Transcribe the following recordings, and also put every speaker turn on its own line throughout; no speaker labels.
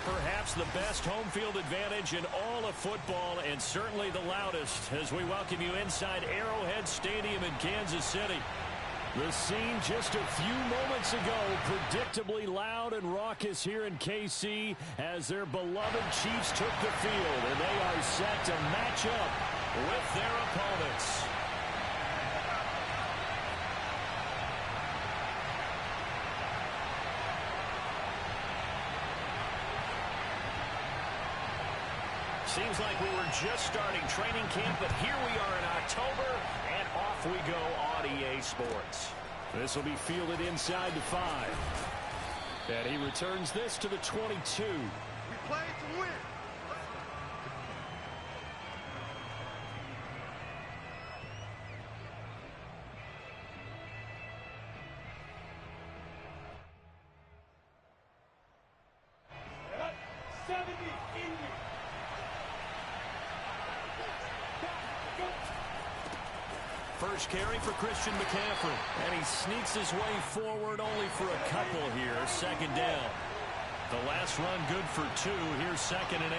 perhaps the best home field advantage in all of football, and certainly the loudest, as we welcome you inside Arrowhead Stadium in Kansas City. The scene just a few moments ago, predictably loud and raucous here in KC as their beloved Chiefs took the field, and they are set to match up with their opponents. Seems like we were just starting training camp, but here we are in October, and off we go on EA Sports. This will be fielded inside the 5. And he returns this to the 22.
We play to win.
First carry for Christian McCaffrey. And he sneaks his way forward only for a couple here. Second down. The last run good for 2. Here's 2nd and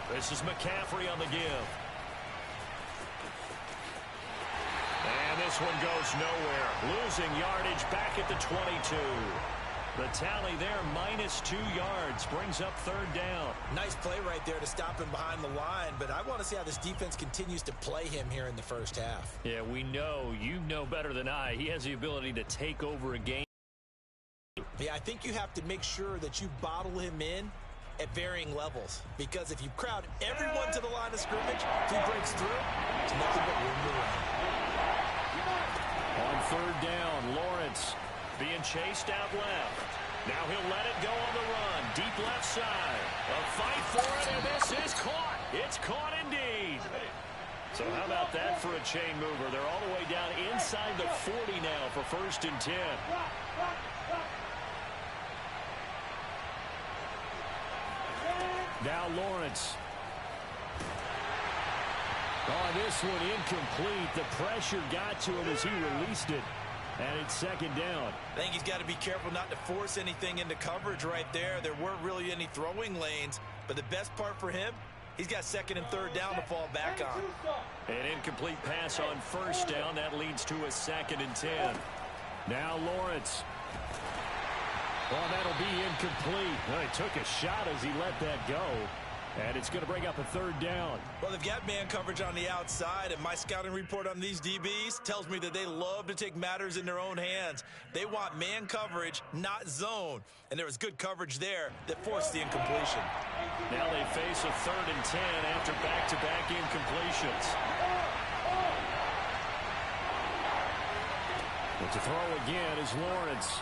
8. This is McCaffrey on the give. And this one goes nowhere. Losing yardage back at the 22. The tally there, -2 yards, brings up 3rd down.
Nice play right there to stop him behind the line, but I want to see how this defense continues to play him here in the first half.
Yeah, we know, you know better than I, he has the ability to take over a game.
Yeah, I think you have to make sure that you bottle him in at varying levels, because if you crowd everyone to the line of scrimmage, if he breaks through, it's nothing but room to run.
On 3rd down, Lawrence being chased out left. Now he'll let it go on the run. Deep left side. A fight for it, and this is caught. It's caught indeed. So how about that for a chain mover? They're all the way down inside the 40 now for 1st and 10. Now Lawrence. Oh, this one incomplete. The pressure got to him as he released it. And it's 2nd down.
I think he's got to be careful not to force anything into coverage right there. There weren't really any throwing lanes. But the best part for him, he's got 2nd and 3rd down to fall back on.
An incomplete pass on 1st down. That leads to a 2nd and 10. Now Lawrence. Well, that'll be incomplete. Well, he took a shot as he let that go. And it's going to bring up a 3rd down.
Well, they've got man coverage on the outside, and my scouting report on these DBs tells me that they love to take matters in their own hands. They want man coverage, not zone. And there was good coverage there that forced the incompletion.
Now they face a 3rd and 10 after back-to-back incompletions. But to throw again is Lawrence.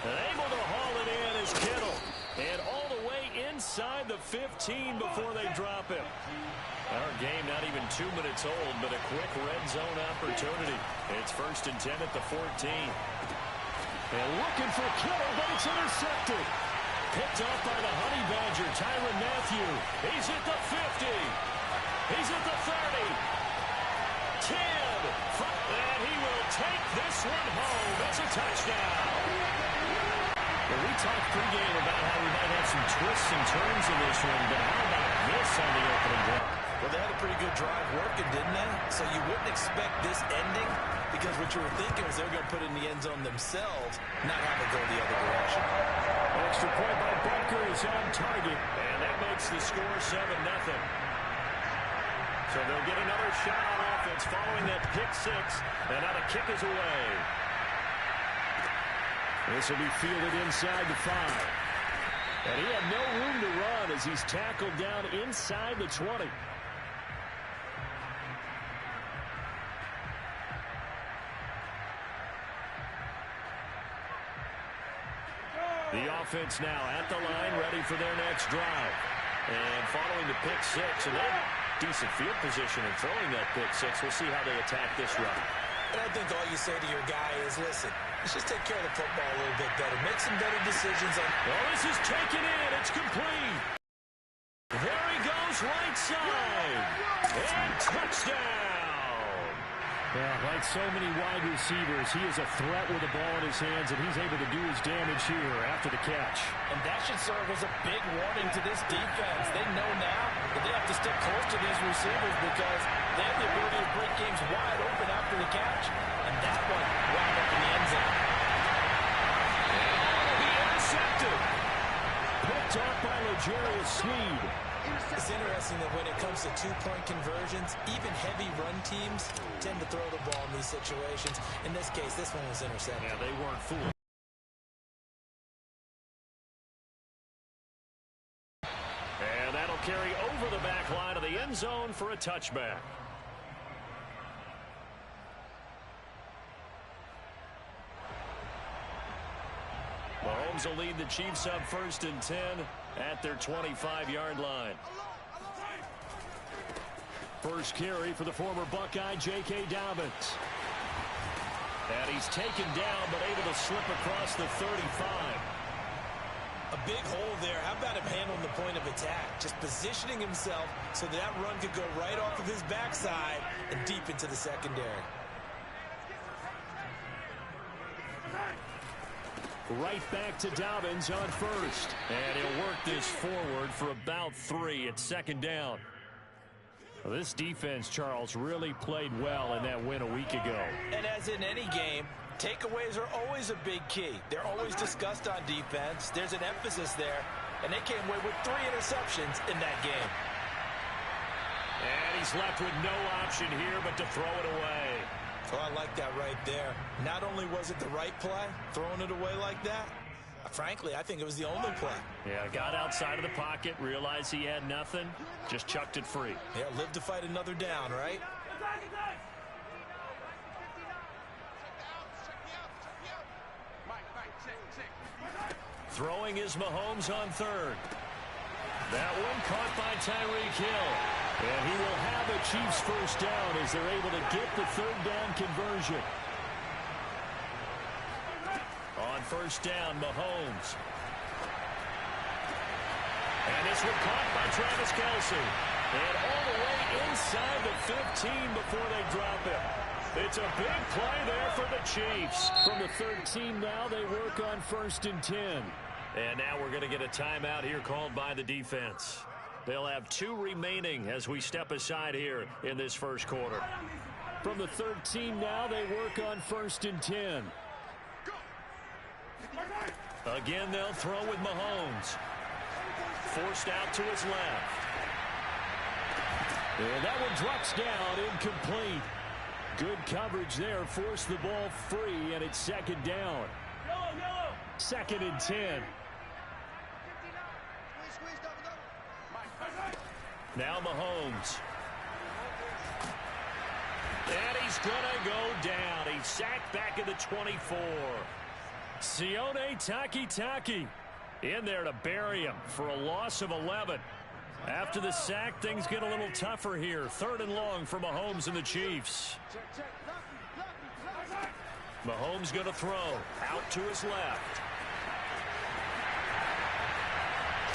And able to haul it in is Kittle. And all the way inside the 15 before they drop him. Our game not even 2 minutes old, but a quick red zone opportunity. It's 1st and 10 at the 14. And looking for Kittle, but it's intercepted. Picked off by the Honey Badger, Tyrann Mathieu. He's at the 50. He's at the 30. 10. And he will take this one home. It's a touchdown. Well, we talked pregame about how we might have some twists and turns in this one, but how about this on the opening drive?
Well, they had a pretty good drive working, didn't they? So you wouldn't expect this ending, because what you were thinking was they were going to put it in the end zone themselves, not have it go the other direction.
Extra point by Butker is on target, and that makes the score 7-0. So they'll get another shot on offense following that pick 6, and now the kick is away. This will be fielded inside the 5. And he had no room to run as he's tackled down inside the 20. The offense now at the line, ready for their next drive. And following the pick 6, and they have decent field position in throwing that pick 6. We'll see how they attack this run.
And I think all you say to your guy is, listen, let's just take care of the football a little bit better. Make some better decisions on...
Well, this is taken in. It's complete. There he goes right side. And touchdown. Yeah, like so many wide receivers, he is a threat with the ball in his hands, and he's able to do his damage here after the catch.
And that should serve as a big warning to this defense. They know now that they have to stick close to these receivers because they have the ability to break games wide open after the catch. And that one wound up in the end zone.
And he intercepted. Picked off by L'Jarius Sneed.
It's interesting that when it comes to two-point conversions, even heavy run teams tend to throw the ball in these situations. In this case, this one was intercepted.
Yeah, they weren't fooled. And that'll carry over the back line of the end zone for a touchback. Mahomes will lead the Chiefs up 1st and 10 at their 25-yard line. First carry for the former Buckeye, J.K. Dobbins. And he's taken down, but able to slip across the 35.
A big hole there. How about him handling the point of attack? Just positioning himself so that run could go right off of his backside and deep into the secondary.
Right back to Dobbins on first. And he'll work this forward for about 3 at 2nd down. Well, this defense, Charles, really played well in that win a week ago.
And as in any game, takeaways are always a big key. They're always discussed on defense. There's an emphasis there. And they came away with 3 interceptions in that game.
And he's left with no option here but to throw it away.
Oh, I like that right there. Not only was it the right play, throwing it away like that, frankly, I think it was the only play.
Yeah, got outside of the pocket, realized he had nothing, just chucked it free.
Yeah, live to fight another down, right?
Throwing is Mahomes on 3rd. That one caught by Tyreek Hill. And he will have a Chiefs first down as they're able to get the 3rd down conversion. On 1st down, Mahomes. And this one caught by Travis Kelce. And all the way inside the 15 before they drop it. It's a big play there for the Chiefs. From the 13 now, they work on 1st and 10. And now we're going to get a timeout here called by the defense. They'll have 2 remaining as we step aside here in this first quarter. From the 13 now, they work on 1st and 10. Again, they'll throw with Mahomes. Forced out to his left. And that one drops down, incomplete. Good coverage there, forced the ball free, and it's 2nd down. 2nd and 10. Now Mahomes. And he's going to go down. He's sacked back at the 24. Sione Takitaki in there to bury him for a loss of 11. After the sack, things get a little tougher here. 3rd and long for Mahomes and the Chiefs. Mahomes going to throw out to his left.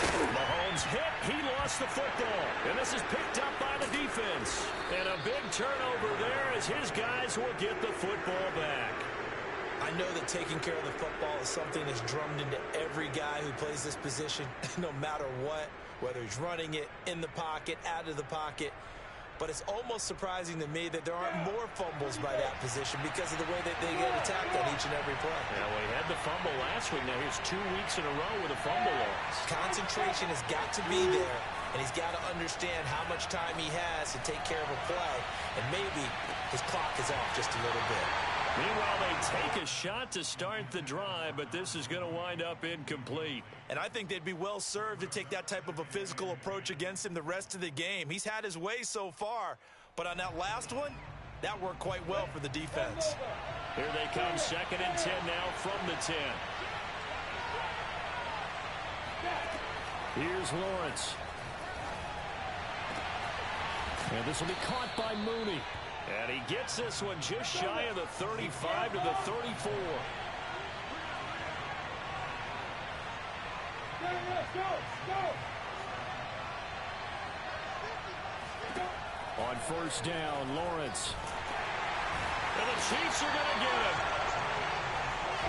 Mahomes hit. He lost the football. And this is picked up by the defense. And a big turnover there as his guys will get the football back.
I know that taking care of the football is something that's drummed into every guy who plays this position, no matter what, whether he's running it, in the pocket, out of the pocket. But it's almost surprising to me that there aren't more fumbles by that position because of the way that they get attacked on each and every play.
Yeah, well, he had the fumble last week. Now here's 2 weeks in a row with a fumble loss.
Concentration has got to be there, and he's got to understand how much time he has to take care of a play, and maybe his clock is off just a little bit.
Meanwhile, they take a shot to start the drive, but this is going to wind up incomplete.
And I think they'd be well served to take that type of a physical approach against him the rest of the game. He's had his way so far, but on that last one, that worked quite well for the defense.
Here they come, 2nd and 10 now from the 10. Here's Lawrence. And this will be caught by Mooney. And he gets this one just shy of the 35 to the 34. On 1st down, Lawrence. And the Chiefs are going to get him.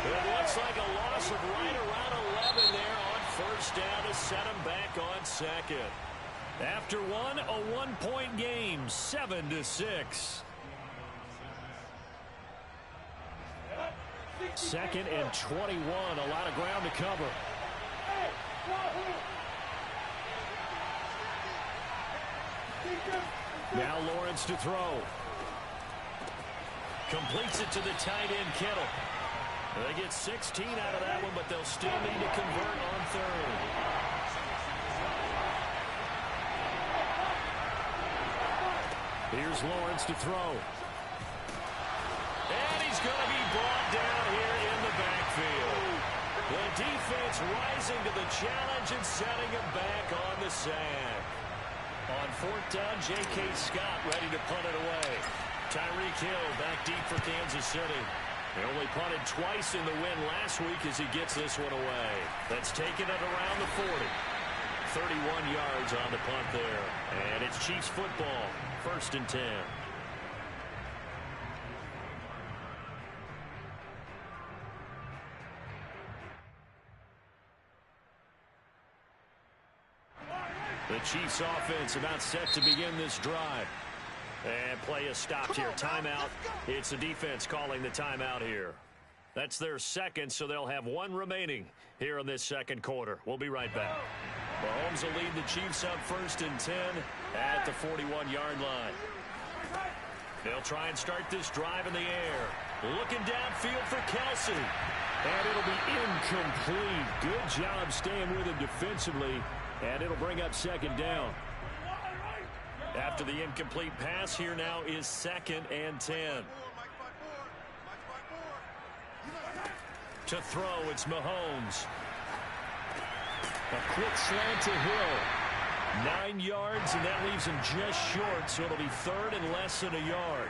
It looks like a loss of right around 11 there on first down to set him back on second. After one, a one-point game, 7-6. Second and 21, a lot of ground to cover. Now Lawrence to throw. Completes it to the tight end, Kittle. They get 16 out of that one, but they'll still need to convert on third. Here's Lawrence to throw. And he's going to be brought down here in the backfield. The defense rising to the challenge and setting him back on the sack. On fourth down, J.K. Scott ready to punt it away. Tyreek Hill back deep for Kansas City. He only punted twice in the win last week as he gets this one away. That's taken it around the 40. 31 yards on the punt there. And it's Chiefs football. First and 10. The Chiefs offense about set to begin this drive. And play is stopped here. Timeout. It's the defense calling the timeout here. That's their second, so they'll have one remaining here in this second quarter. We'll be right back. Mahomes will lead the Chiefs up first and 10 at the 41-yard line. They'll try and start this drive in the air. Looking downfield for Kelsey. And it'll be incomplete. Good job staying with him defensively. And it'll bring up second down. After the incomplete pass, here now is second and 10. To throw, it's Mahomes. A quick slant to Hill. 9 yards, and that leaves him just short, so it'll be third and less than a yard.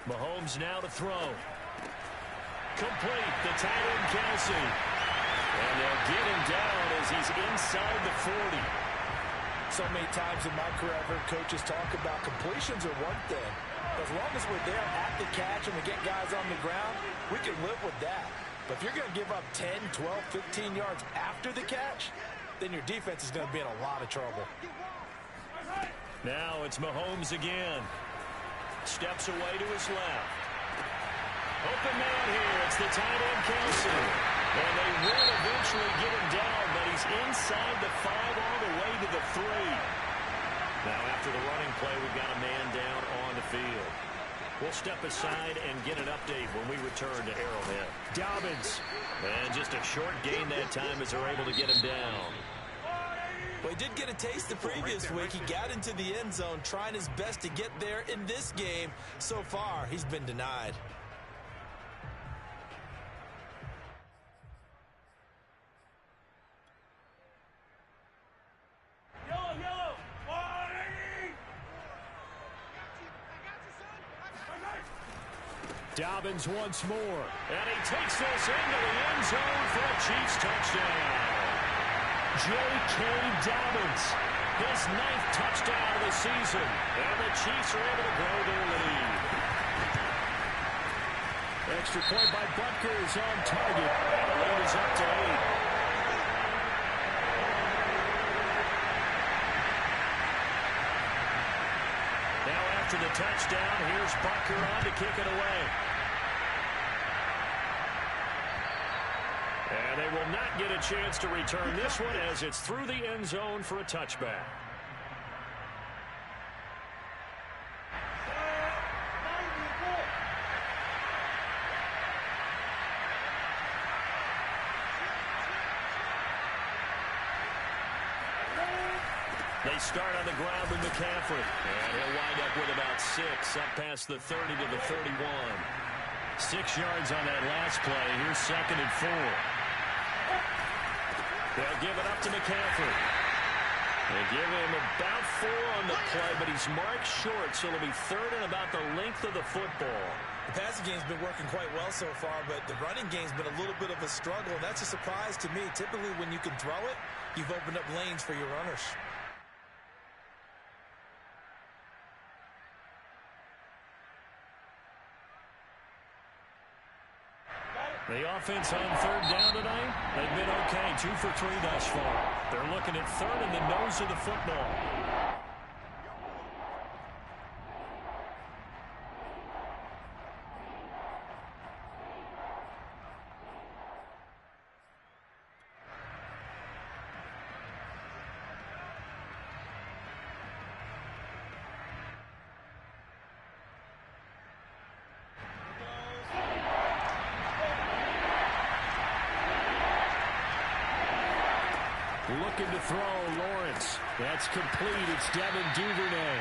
Mahomes now to throw. Complete, the tight end Kelsey. And they'll get him down as he's inside the 40.
So many times in my career I've heard coaches talk about completions are one thing. As long as we're there at the catch and we get guys on the ground, we can live with that. But if you're going to give up 10, 12, 15 yards after the catch, then your defense is going to be in a lot of trouble.
Now it's Mahomes again. Steps away to his left. Open man here. It's the tight end Kelsey. And they will eventually get him down, but he's inside the 5 all the way to the 3. Now after the running play, we've got a man down on the field. We'll step aside and get an update when we return to Arrowhead. Dobbins. And just a short gain that time as they're able to get him down.
Well, he did get a taste the previous week. He got into the end zone trying his best to get there in this game. So far, he's been denied.
Dobbins once more. And he takes this into the end zone for a Chiefs touchdown. J.K. Dobbins, his 9th touchdown of the season. And the Chiefs are able to grow their lead. Extra point by Butker is on target. And the lead is up to 8. Now after the touchdown, here's Butker on to kick it away. And they will not get a chance to return this one as it's through the end zone for a touchback. They start on the ground with McCaffrey. And he'll wind up with about 6, up past the 30 to the 31. 6 yards on that last play. Here's second and 4. They'll give it up to McCaffrey. They give him about 4 on the play, but he's marked short, so it'll be third and about the length of the football.
The passing game's been working quite well so far, but the running game's been a little bit of a struggle, and that's a surprise to me. Typically, when you can throw it, you've opened up lanes for your runners.
The offense on third down tonight, they've been okay, 2 for 3 thus far. They're looking at third in the nose of the football. Looking to throw, Lawrence. That's complete. It's Devin Duvernay.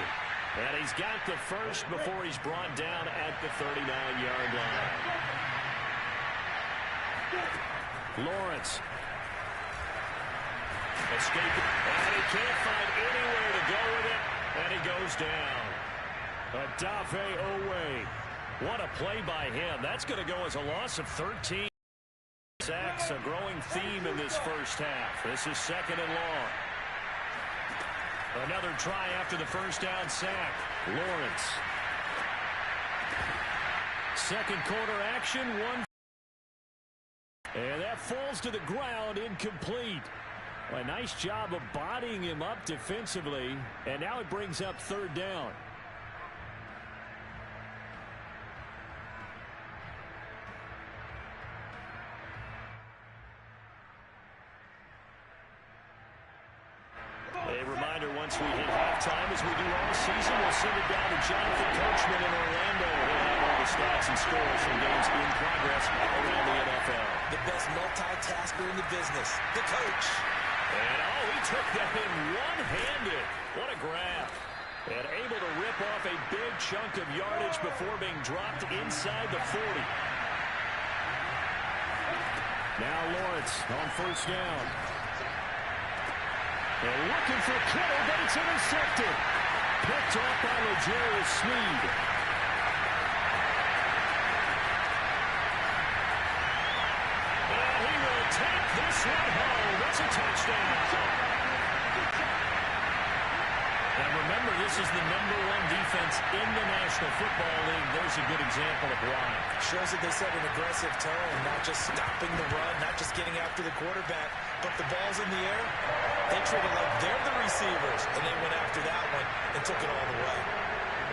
And he's got the first before he's brought down at the 39-yard line. Lawrence. Escaping. And he can't find anywhere to go with it. And he goes down. Odafe Owe. What a play by him. That's going to go as a loss of 13. Sacks, a growing theme in this first half. This is second and long. Another try after the first down sack. Lawrence. Second quarter action, one. And that falls to the ground, incomplete. A nice job of bodying him up defensively. And now it brings up third down. A reminder, once we hit halftime, as we do all season, we'll send it down to Jonathan Coachman in Orlando. He'll have all the stats and scores from games in progress around the NFL.
The best multitasker in the business, the coach.
And, oh, he took that in one-handed. What a grab. And able to rip off a big chunk of yardage before being dropped inside the 40. Now Lawrence on first down. They're looking for Kittle, but it's intercepted. Picked off by L'Jarius Sneed. And he will take this one home. It's a touchdown. And remember, this is the #1 defense in the National Football League. There's a good example of why.
Shows that they set an aggressive tone, not just stopping the run, not just getting after the quarterback, but the ball's in the air. They treat it like they're the receivers, and they went after that one and took it all the way.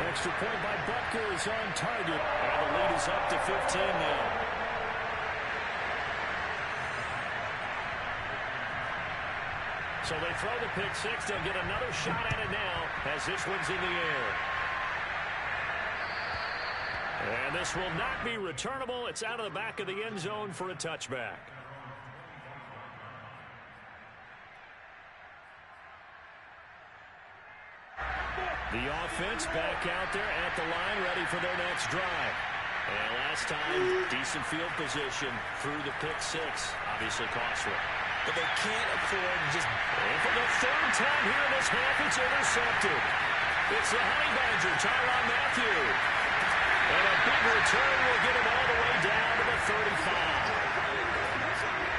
Extra point by Butker is on target, and the lead is up to 15 now. So they throw the pick six. They'll get another shot at it now as this one's in the air. And this will not be returnable. It's out of the back of the end zone for a touchback. The offense back out there at the line, ready for their next drive. And last time, decent field position through the pick six. Obviously costly.
But they can't afford to just...
And for the third time here in this half, it's intercepted. It's the Honey Badger, Tyrann Mathieu. And a big return will get him all the way down to the 35.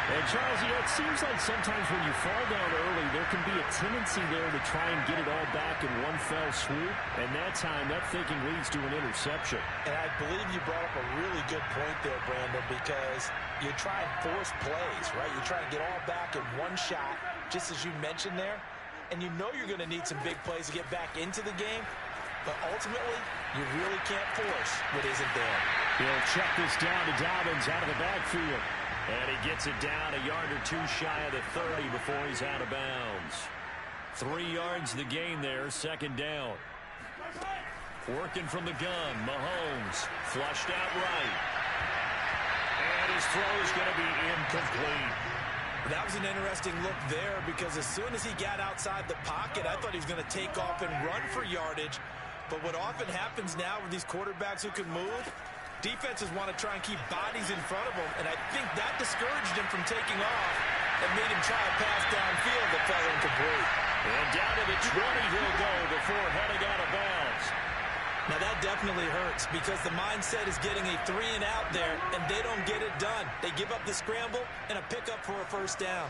And, Charles, it seems like sometimes when you fall down early, there can be a tendency there to try and get it all back in one fell swoop. And that time, that thinking leads to an interception.
And I believe you brought up a really good point there, Brandon, because you try and force plays, right? You try and get all back in one shot, just as you mentioned there. And you know you're going to need some big plays to get back into the game. But ultimately, you really can't force what isn't there.
He'll check this down to Dobbins out of the backfield. And he gets it down a yard or two shy of the 30 before he's out of bounds. 3 yards the gain there, second down. Working from the gun, Mahomes flushed out right. And his throw is going to be incomplete.
That was an interesting look there because as soon as he got outside the pocket, I thought he was going to take off and run for yardage. But what often happens now with these quarterbacks who can move, defenses want to try and keep bodies in front of them, and I think that discouraged him from taking off and made him try a pass downfield that fell incomplete.
And down to the 20 he'll go before heading out of bounds.
Now that That definitely hurts because the mindset is getting a 3-and-out there, and they don't get it done. They give up the scramble and a pickup for a first down.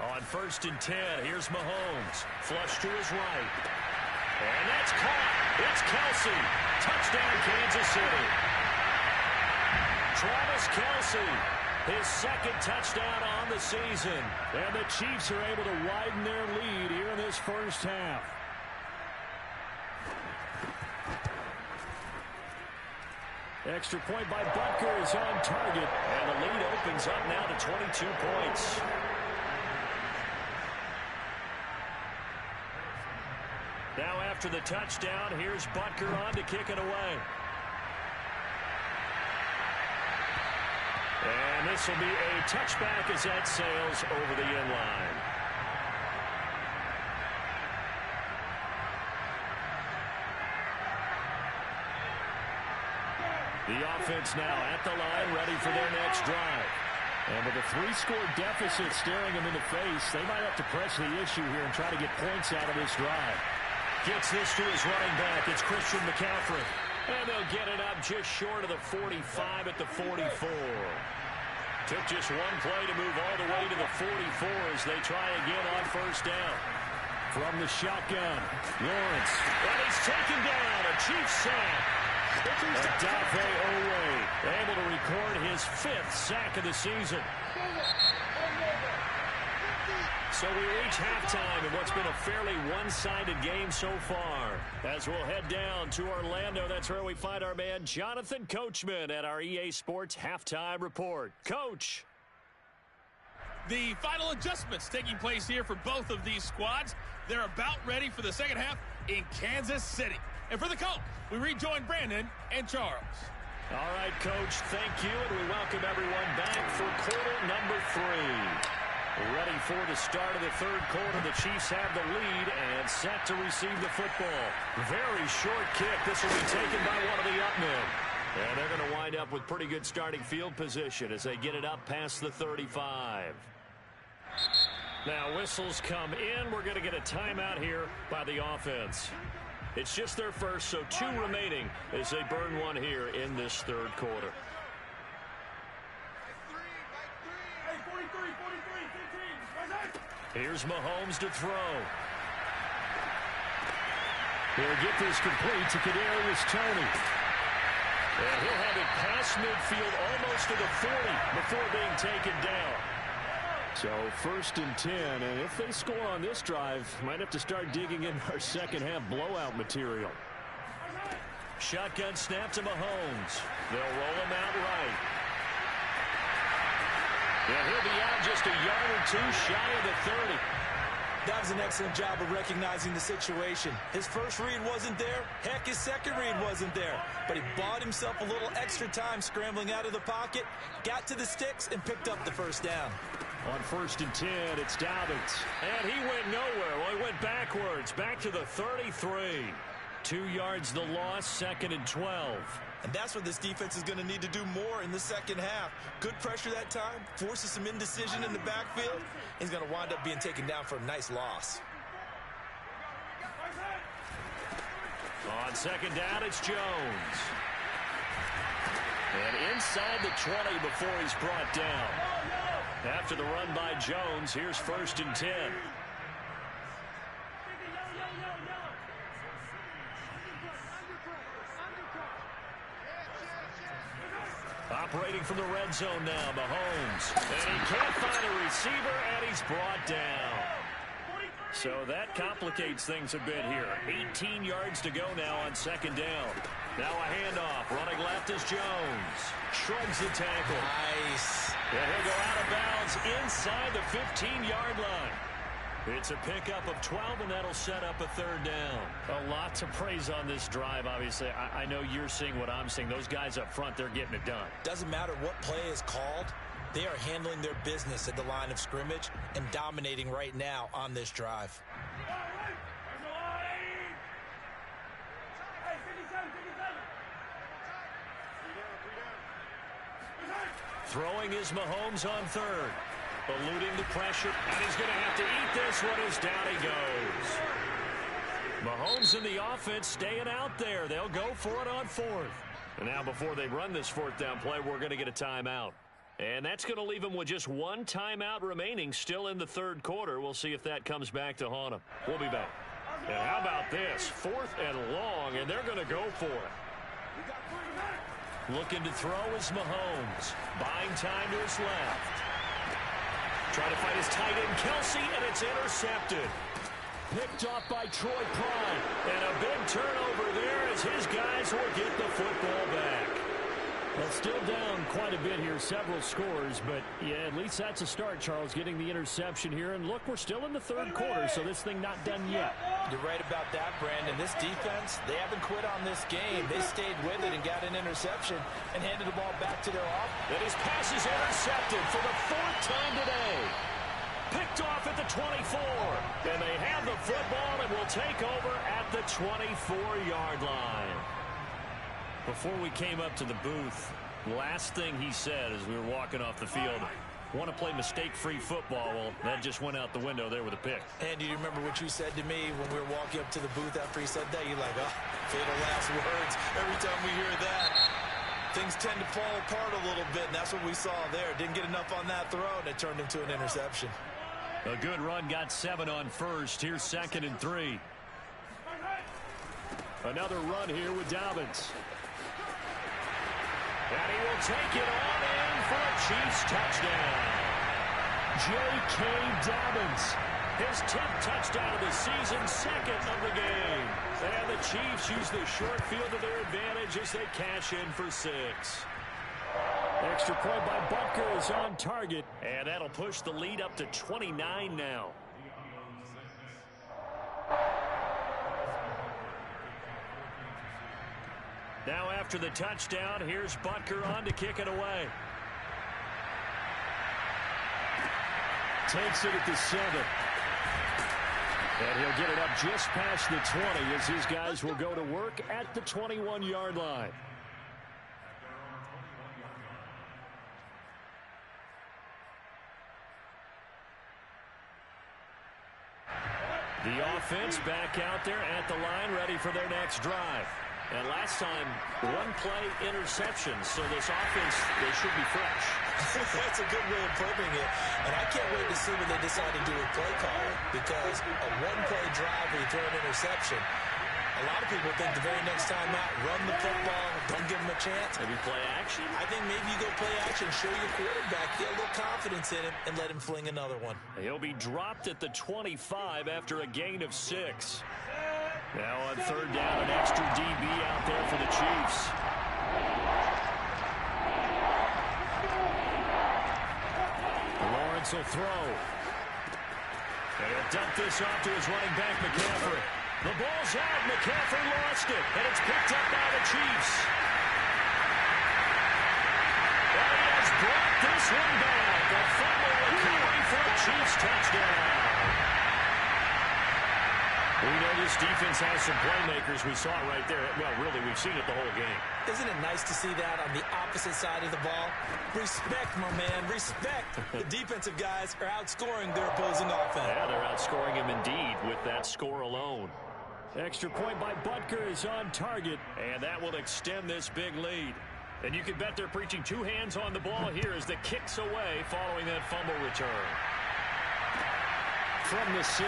On 1st and 10, here's Mahomes. Flush to his right. And that's caught. It's Kelsey. Touchdown, Kansas City. Travis Kelsey, his second touchdown on the season. And the Chiefs are able to widen their lead here in this first half. Extra point by Butker is on target. And the lead opens up now to 22 points. Now after the touchdown, here's Butker on to kick it away. And this will be a touchback as that sails over the end line. The offense now at the line, ready for their next drive. And with a 3-score deficit staring them in the face, they might have to press the issue here and try to get points out of this drive. Gets this to his running back. It's Christian McCaffrey. And they'll get it up just short of the 45 at the 44. Took just one play to move all the way to the 44 as they try again on first down. From the shotgun, Lawrence. And he's taken down. A Chiefs sack. Odafe Owe able to record his 5th sack of the season. So we reach halftime in what's been a fairly one-sided game so far. As we'll head down to Orlando, that's where we find our man Jonathan Coachman at our EA Sports Halftime Report. Coach.
The final adjustments taking place here for both of these squads. They're about ready for the second half in Kansas City. And for the call, we rejoin Brandon and Charles.
All right, Coach, thank you, and we welcome everyone back for quarter number 3. Ready for the start of the third quarter. The Chiefs have the lead and set to receive the football. Very short kick. This will be taken by one of the up men. And they're going to wind up with pretty good starting field position as they get it up past the 35. Now whistles come in. We're going to get a timeout here by the offense. It's just their first, so 2 remaining as they burn one here in this third quarter. Here's Mahomes to throw. He'll get this complete to Kadarius Toney. And he'll have it past midfield almost to the 40 before being taken down. So 1st and 10, and if they score on this drive, might have to start digging in our second half blowout material. Shotgun snap to Mahomes. They'll roll him out right. And he'll be out just a yard or 2 shy of the 30.
That was an excellent job of recognizing the situation. His first read wasn't there. Heck, his second read wasn't there. But he bought himself a little extra time scrambling out of the pocket, got to the sticks, and picked up the first down.
On 1st and 10, it's Dobbins. And he went nowhere. Well, he went backwards, back to the 33. 2 yards the loss, 2nd and 12.
And that's what this defense is going to need to do more in the second half. Good pressure that time, forces some indecision in the backfield. He's going to wind up being taken down for a nice loss.
On 2nd down, it's Jones. And inside the 20 before he's brought down. After the run by Jones, here's 1st and 10. Operating from the red zone now, Mahomes. And he can't find a receiver, and he's brought down. So that complicates things a bit here. 18 yards to go now on 2nd down. Now a handoff. Running left is Jones. Shrugs the tackle.
Nice.
And he'll go out of bounds inside the 15-yard line. It's a pickup of 12, and that'll set up a 3rd down. A lot to praise on this drive, obviously. I know you're seeing what I'm seeing. Those guys up front, they're getting it done.
Doesn't matter what play is called. They are handling their business at the line of scrimmage and dominating right now on this drive.
Throwing is Mahomes on 3rd. eluding the pressure, and he's going to have to eat this one as down he goes. Mahomes and the offense staying out there. They'll go for it on fourth. And now before they run this fourth down play, we're going to get a timeout. And that's going to leave them with just one timeout remaining still in the third quarter. We'll see if that comes back to haunt them. We'll be back. And how about this? 4th and long, and they're going to go for it. Looking to throw is Mahomes. Buying time to his left. Trying to fight his tight end, Kelsey, and it's intercepted. Picked off by Troy Prime. And a big turnover there as his guys will get the football back. Well, still down quite a bit here, several scores, but yeah, at least that's a start, Charles, getting the interception here. And look, we're still in the third quarter, so this thing not done yet.
You're right about that, Brandon. This defense, they haven't quit on this game. They stayed with it and got an interception and handed the ball back to their offense.
And his pass is intercepted for the 4th time today. Picked off at the 24. And they have the football and will take over at the 24-yard line. Before we came up to the booth, last thing he said as we were walking off the field, want to play mistake-free football. Well, that just went out the window there with a pick.
And do you remember what you said to me when we were walking up to the booth after he said that? You're like, oh, fatal last words. Every time we hear that, things tend to fall apart a little bit, and that's what we saw there. Didn't get enough on that throw, and it turned into an interception.
A good run, got 7 on first. Here's 2nd and 3. Another run here with Dobbins. And he will take it on in for a Chiefs touchdown. J.K. Dobbins, his 10th touchdown of the season, 2nd of the game. And the Chiefs use the short field to their advantage as they cash in for 6. Extra point by Butker is on target, and that'll push the lead up to 29 now. Now after the touchdown, here's Butker on to kick it away. Takes it at the 7. And he'll get it up just past the 20 as his guys will go to work at the 21-yard line. The offense back out there at the line, ready for their next drive. And last time, 1-play interception, so this offense, they should be fresh.
That's a good way of putting it. And I can't wait to see what they decide to do with play calling, because a 1-play drive where you throw an interception, a lot of people think the very next time out, run the football, don't give them a chance.
Maybe play action?
I think maybe you go play action, show your quarterback, get a little confidence in him, and let him fling another one.
He'll be dropped at the 25 after a gain of 6. Now on 3rd down, an extra DB out there for the Chiefs. Lawrence will throw. And he'll dump this off to his running back, McCaffrey. The ball's out. McCaffrey lost it. And it's picked up by the Chiefs. And he has brought this one back. A fumble recovery for a Chiefs touchdown. We know this defense has some playmakers. We saw it right there. Well, really, we've seen it the whole game.
Isn't it nice to see that on the opposite side of the ball? Respect, my man, respect. The defensive guys are outscoring their opposing offense.
Yeah, they're outscoring him indeed with that score alone. Extra point by Butker is on target, and that will extend this big lead. And you can bet they're preaching 2 hands on the ball here as the kick's away following that fumble return. From the 6.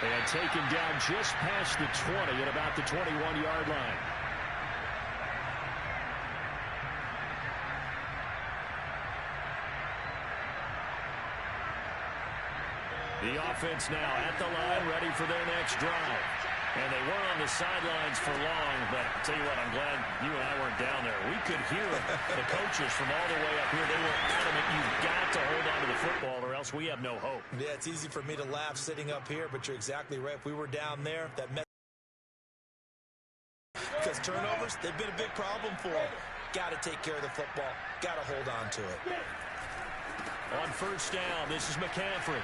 And taken down just past the 20 at about the 21-yard line. The offense now at the line, ready for their next drive. And they weren't on the sidelines for long, but I'll tell you what, I'm glad you and I weren't down there. We could hear the coaches from all the way up here. They were adamant, you've got to hold on to the football or else we have no hope.
Yeah, it's easy for me to laugh sitting up here, but you're exactly right. If we were down there, that because turnovers, they've been a big problem for them. Got to take care of the football. Got to hold on to it.
On 1st down, this is McCaffrey.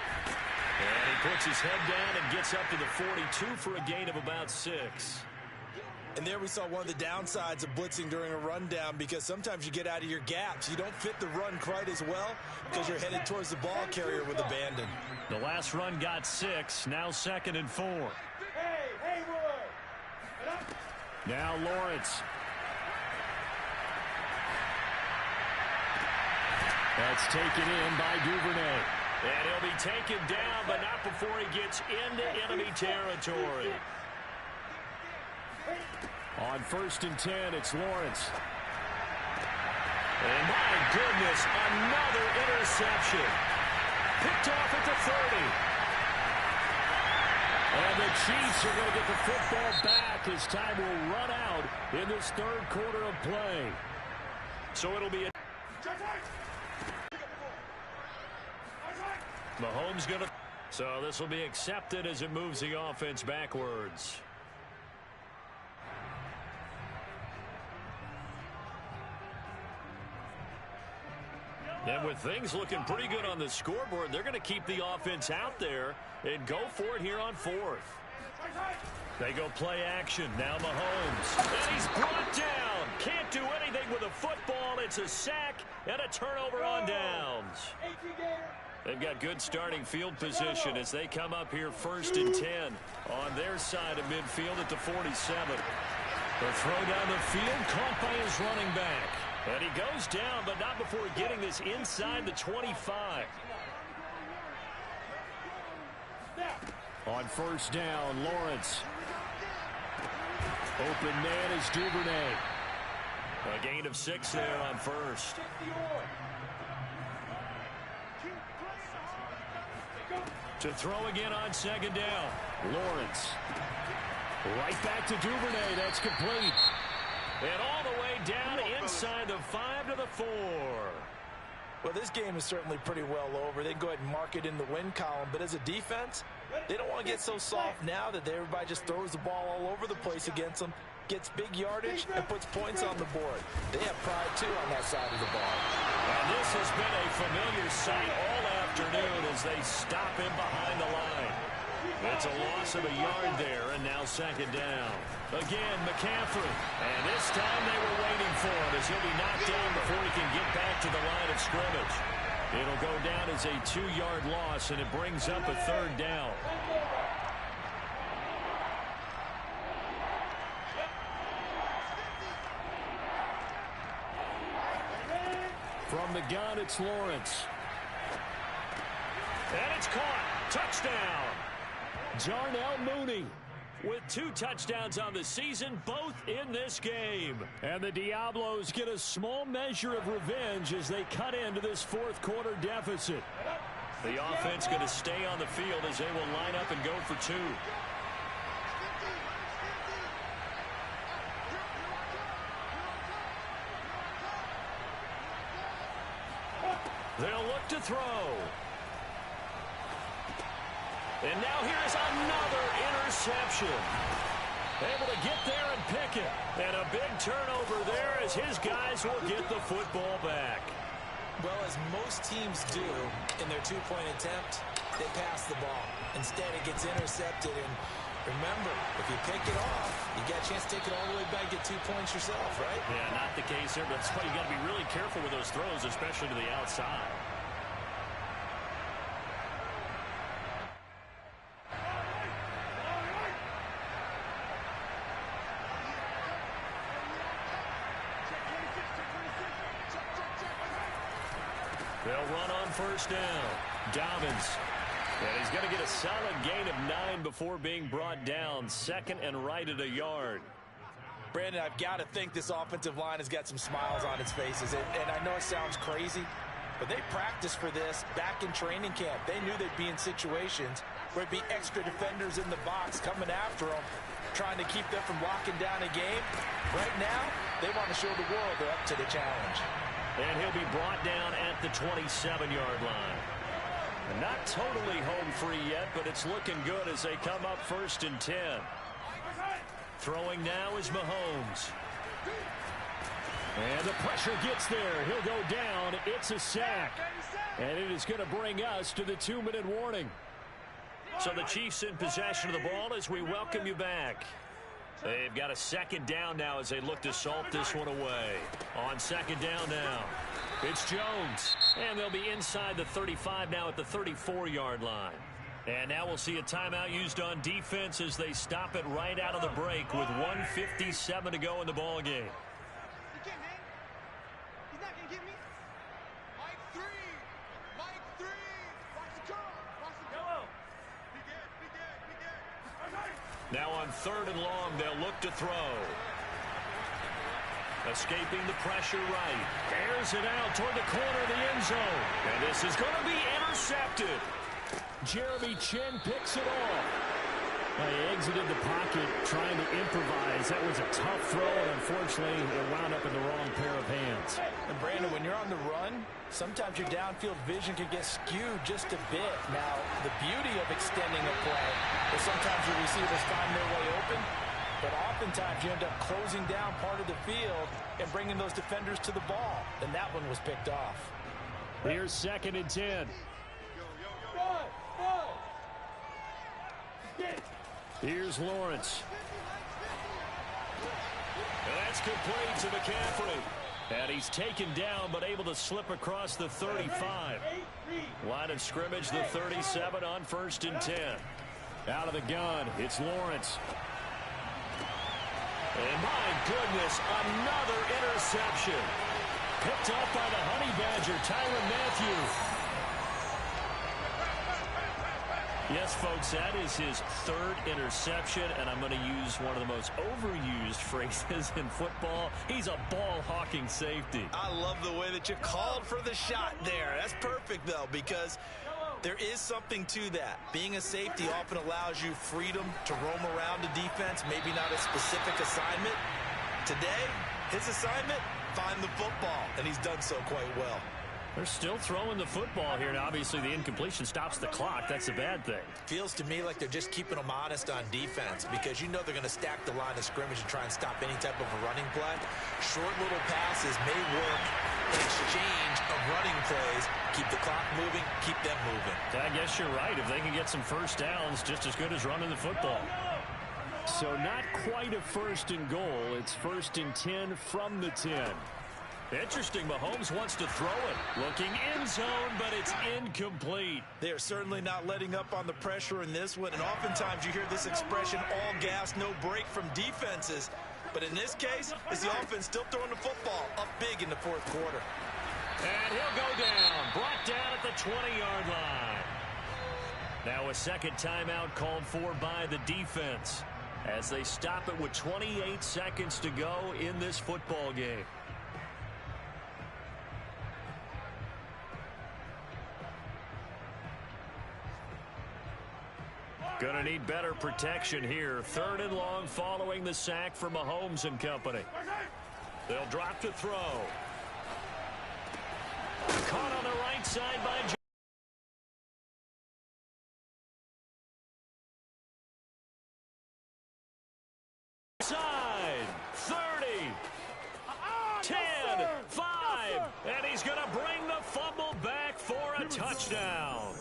And he puts his head down and gets up to the 42 for a gain of about 6.
And there we saw one of the downsides of blitzing during a rundown, because sometimes you get out of your gaps. You don't fit the run quite as well because you're headed towards the ball carrier with abandon.
The last run got 6. Now 2nd and 4. Now Lawrence. That's taken in by Duvernay. And he'll be taken down, but not before he gets into enemy territory. On 1st and 10, it's Lawrence. And my goodness, another interception. Picked off at the 30. And the Chiefs are going to get the football back as time will run out in this 3rd quarter of play. So it'll be a... Mahomes going to... So this will be accepted as it moves the offense backwards. And with things looking pretty good on the scoreboard, they're going to keep the offense out there and go for it here on 4th. They go play action. Now Mahomes. And he's brought down. Can't do anything with a football. It's a sack and a turnover on downs. They've got good starting field position as they come up here 1st and 10 on their side of midfield at the 47. The throw down the field caught by his running back. And he goes down, but not before getting this inside the 25. On 1st down, Lawrence. Open man is Duvernay. A gain of 6 there on 1st. To throw again on 2nd down. Lawrence. Right back to Duvernay. That's complete. And all the way down inside the 5 to the 4.
Well, this game is certainly pretty well over. They can go ahead and mark it in the win column. But as a defense, they don't want to get so soft now that everybody just throws the ball all over the place against them, gets big yardage, and puts points on the board. They have pride, too, on that side of the ball.
And this has been a familiar sight all afternoon as they stop him behind the line. It's a loss of a yard there, and now 2nd down. Again, McCaffrey. And this time they were waiting for him as he'll be knocked down before he can get back to the line of scrimmage. It'll go down as a 2-yard loss, and it brings up a 3rd down. From the gun, it's Lawrence. And it's caught. Touchdown. Darnell Mooney with 2 touchdowns on the season, both in this game. And the Diablos get a small measure of revenge as they cut into this 4th quarter deficit. The offense going to stay on the field as they will line up and go for 2. They'll look to throw. And now here's another interception. Able to get there and pick it. And a big turnover there as his guys will get the football back.
Well, as most teams do in their 2-point attempt, they pass the ball. Instead, it gets intercepted. And remember, if you pick it off, you got a chance to take it all the way back, get 2 points yourself, right?
Yeah, not the case here, but that's why you got to be really careful with those throws, especially to the outside. They'll run on 1st down. Dobbins. And he's going to get a solid gain of 9 before being brought down. 2nd and right at a yard.
Brandon, I've got to think this offensive line has got some smiles on its faces. And I know it sounds crazy, but they practiced for this back in training camp. They knew they'd be in situations where it'd be extra defenders in the box coming after them, trying to keep them from locking down a game. Right now, they want to show the world they're up to the challenge.
And he'll be brought down at the 27-yard line. Not totally home free yet, but it's looking good as they come up 1st and 10. Throwing now is Mahomes. And the pressure gets there. He'll go down. It's a sack. And it is going to bring us to the 2-minute warning. So the Chiefs in possession of the ball as we welcome you back. They've got a second down now as they look to salt this one away. On second down now, it's Jones. And they'll be inside the 35 now at the 34-yard line. And now we'll see a timeout used on defense as they stop it right out of the break with 1:57 to go in the ball game.
He's not going to get me. Mike 3. Mike 3. Watch the curl. Watch the curl. Be good. Be good. Be good.
Now on third and long, they'll look to throw. Escaping the pressure right. Airs it out toward the corner of the end zone. And this is going to be intercepted. Jeremy Chin picks it off.
Well, he exited the pocket trying to improvise. That was a tough throw, and unfortunately, it wound up in the wrong pair of hands.
And Brandon, when you're on the run, sometimes your downfield vision can get skewed just a bit. Now, the beauty of extending a play is sometimes your receivers find their way open, but oftentimes you end up closing down part of the field and bringing those defenders to the ball, and that one was picked off.
Here's second and 10. Here's Lawrence.
And that's complete to McCaffrey. And he's taken down but able to slip across the 35. Line of scrimmage, the 37 on first and 10.
Out of the gun, it's Lawrence.
And my goodness, another interception. Picked off by the Honey Badger, Tyrann Mathieu. Yes, folks, that is his third interception, and I'm going to use one of the most overused phrases in football. He's a ball-hawking safety.
I love the way that you called for the shot there. That's perfect, though, because there is something to that. Being a safety often allows you freedom to roam around the defense, maybe not a specific assignment. Today, his assignment, find the football, and he's done so quite well.
They're still throwing the football here, and obviously the incompletion stops the clock. That's a bad thing.
Feels to me like they're just keeping them honest on defense because you know they're going to stack the line of scrimmage and try and stop any type of a running play. Short little passes may work in exchange of running plays. Keep the clock moving, keep them moving.
I guess you're right. If they can get some first downs, just as good as running the football.
So not quite a first and goal. It's first and 10 from the 10.
Interesting, Mahomes wants to throw it. Looking end zone, but it's incomplete.
They are certainly not letting up on the pressure in this one, and oftentimes you hear this expression, all gas, no break from defenses. But in this case, it's the offense still throwing the football up big in the fourth quarter.
And he'll go down, brought down at the 20-yard line. Now a second timeout called for by the defense as they stop it with 28 seconds to go in this football game. Gonna need better protection here. Third and long following the sack for Mahomes and company. They'll drop to throw. Caught on the right side by Jones. Side, 30, 10, 5, and he's gonna bring the fumble back for a touchdown.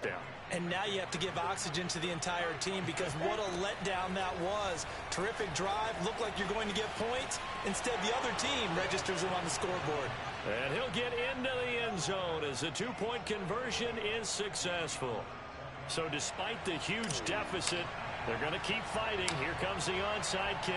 Down.
And now you have to give oxygen to the entire team because what a letdown that was. Terrific drive. Looked like you're going to get points. Instead, the other team registers them on the scoreboard.
And he'll get into the end zone as the two-point conversion is successful. So despite the huge deficit, they're going to keep fighting. Here comes the onside kick.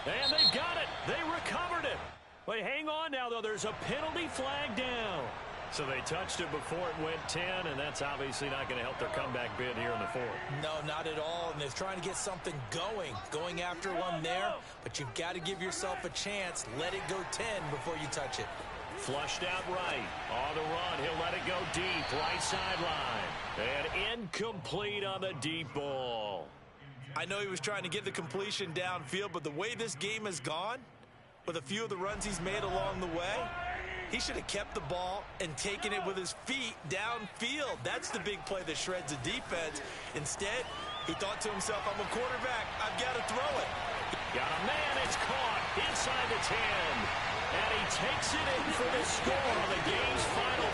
And they've got it. They recovered it. Wait, hang on now, though. There's a penalty flag down. So they touched it before it went 10, and that's obviously not going to help their comeback bid here in the fourth.
No, not at all, and they're trying to get something going after one there, but you've got to give yourself a chance. Let it go 10 before you touch it.
Flushed out right. On the run, he'll let it go deep, right sideline. And incomplete on the deep ball.
I know he was trying to get the completion downfield, but the way this game has gone, with a few of the runs he's made along the way, he should have kept the ball and taken it with his feet downfield. That's the big play that shreds the defense. Instead, he thought to himself, I'm a quarterback. I've got to throw it.
Got a man. It's caught inside the 10. And he takes it in for the score on the game's final